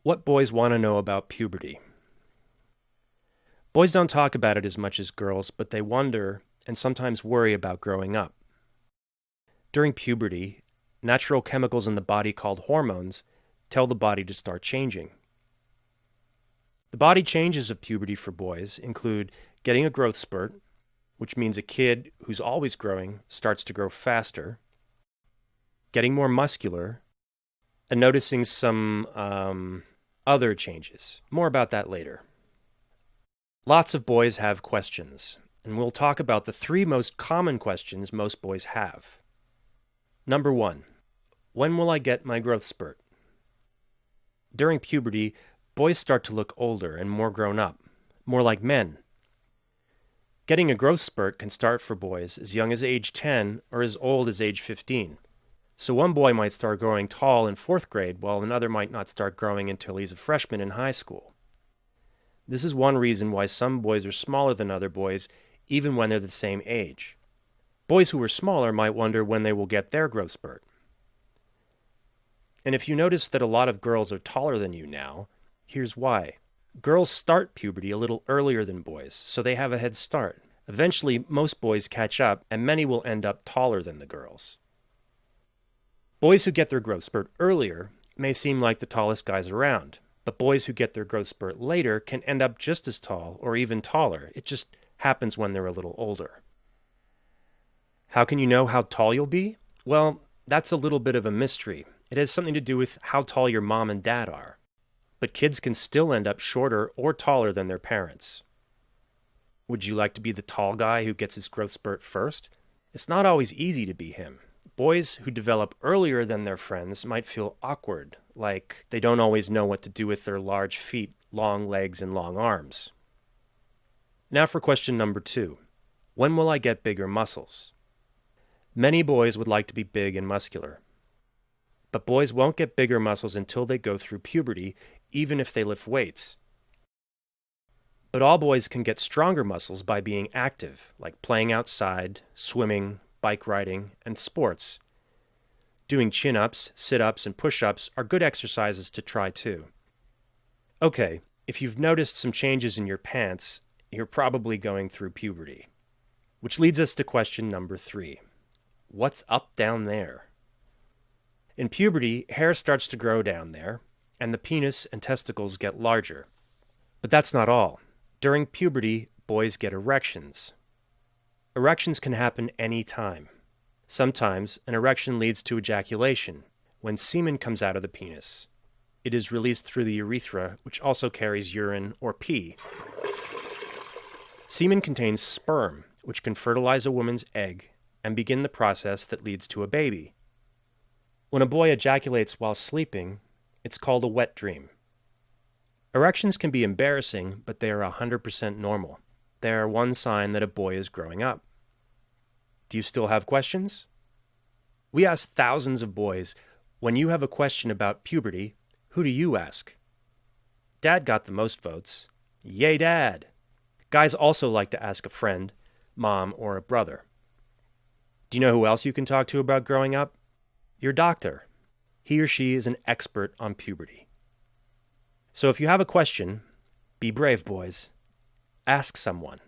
What boys want to know about puberty. Boys don't talk about it as much as girls, but they wonder and sometimes worry about growing up. During puberty, natural chemicals in the body called hormones tell the body to start changing. The body changes of puberty for boys include getting a growth spurt, which means a kid who's always growing starts to grow faster, getting more muscular, and noticing some other changes. More about that later. Lots of boys have questions, and we'll talk about the 3 most common questions most boys have. Number 1, when will I get my growth spurt? During puberty, boys start to look older and more grown up, more like men. Getting a growth spurt can start for boys as young as age 10 or as old as age 15. So one boy might start growing tall in 4th grade, while another might not start growing until he's a freshman in high school. This is one reason why some boys are smaller than other boys, even when they're the same age. Boys who are smaller might wonder when they will get their growth spurt. And if you notice that a lot of girls are taller than you now, here's why. Girls start puberty a little earlier than boys, so they have a head start. Eventually, most boys catch up, and many will end up taller than the girls. Boys who get their growth spurt earlier may seem like the tallest guys around, but boys who get their growth spurt later can end up just as tall or even taller. It just happens when they're a little older. How can you know how tall you'll be? Well, that's a little bit of a mystery. It has something to do with how tall your mom and dad are. But kids can still end up shorter or taller than their parents. Would you like to be the tall guy who gets his growth spurt first? It's not always easy to be him. Boys who develop earlier than their friends might feel awkward, like they don't always know what to do with their large feet, long legs, and long arms. Now for question number 2. When will I get bigger muscles? Many boys would like to be big and muscular. But boys won't get bigger muscles until they go through puberty, even if they lift weights. But all boys can get stronger muscles by being active, like playing outside, swimming, bike riding, and sports. Doing chin-ups, sit-ups, and push-ups are good exercises to try too. Okay, if you've noticed some changes in your pants, you're probably going through puberty. Which leads us to question number 3. What's up down there? In puberty, hair starts to grow down there, and the penis and testicles get larger. But that's not all. During puberty, boys get erections. Erections can happen any time. Sometimes, an erection leads to ejaculation, when semen comes out of the penis. It is released through the urethra, which also carries urine or pee. Semen contains sperm, which can fertilize a woman's egg and begin the process that leads to a baby. When a boy ejaculates while sleeping, it's called a wet dream. Erections can be embarrassing, but they are 100% normal. They are one sign that a boy is growing up. Do you still have questions? We asked thousands of boys, when you have a question about puberty, who do you ask? Dad got the most votes. Yay, Dad! Guys also like to ask a friend, mom, or a brother. Do you know who else you can talk to about growing up? Your doctor. He or she is an expert on puberty. So if you have a question, be brave, boys. Ask someone.